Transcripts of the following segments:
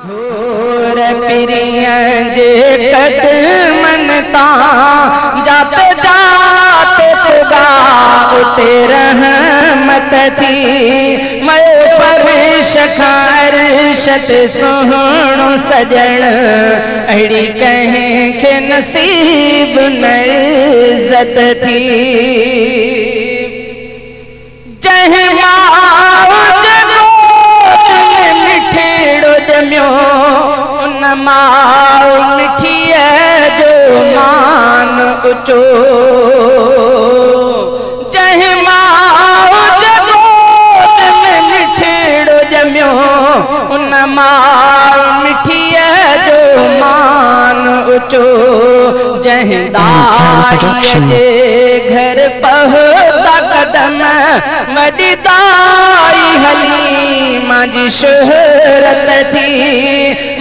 घोर पिरिया जे कदमन तां जाते जाते पुगा उते रहमत थी मयो फर्श खां अरशत सुहिणो सजण अहिड़ी कंहिंखे नसीब न इज़त थी जंहिं माउ मिठड़ो ॼमियो उन माउ मिठीअ जो मान ऊचो जंहिं माउ में मिठड़ो ॼमियो उन माउ मिठीअ जो मान ऊचो जंहिं दाईअ जे घर पहुता कदम वॾी दाई हलीमा जी शोहरत थी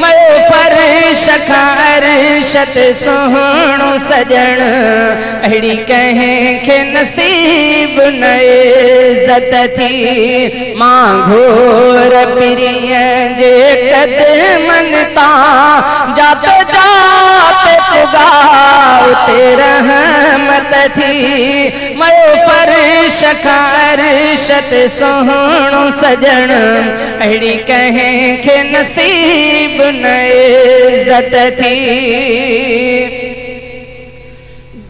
मयो फर्श खां अरशत सुहिणो सजण अहिड़ी कंहिंखे नसीब न इज़त थी मां घोर पिरिया जे कदमन तां जाते जाते पुगा उते रहमत थी मयो फर्श खां अरशत सुहिणो सजण अहिड़ी कंहिंखे नसीब न इज़त थी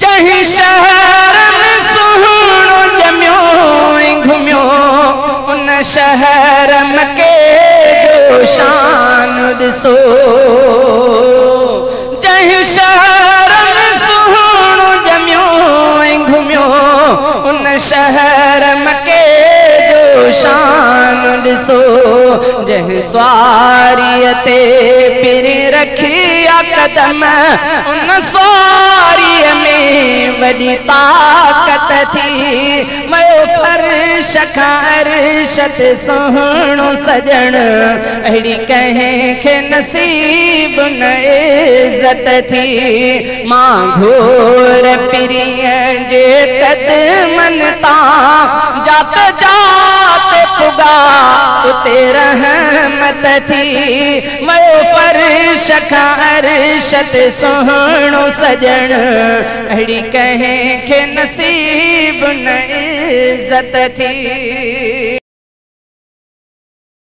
जंहिं शहर में सुहिणो ॼमियो ऐं घुमियो उन शहर मके जो शान ॾिसो जंहिं शहर में सुहिणो ॼमियो ऐं घुमियो उन शहर मके जो शान ॾिसो जंहिं सवारीअ ते पिरी रखी आ कदम उन सवारीअ में वॾी ताक़त थी मयो फर्श खां अरशत सुहिणो सजण अहिड़ी कंहिंखे नसीब न इज़त थी मां घोर पिरिया जे कदमन तां जाते जाते पुगा उते रहमत थी मयो फर्श खां अरशत सुहिणो सजण अहिड़ी कंहिंखे नसीब न इज़त थी।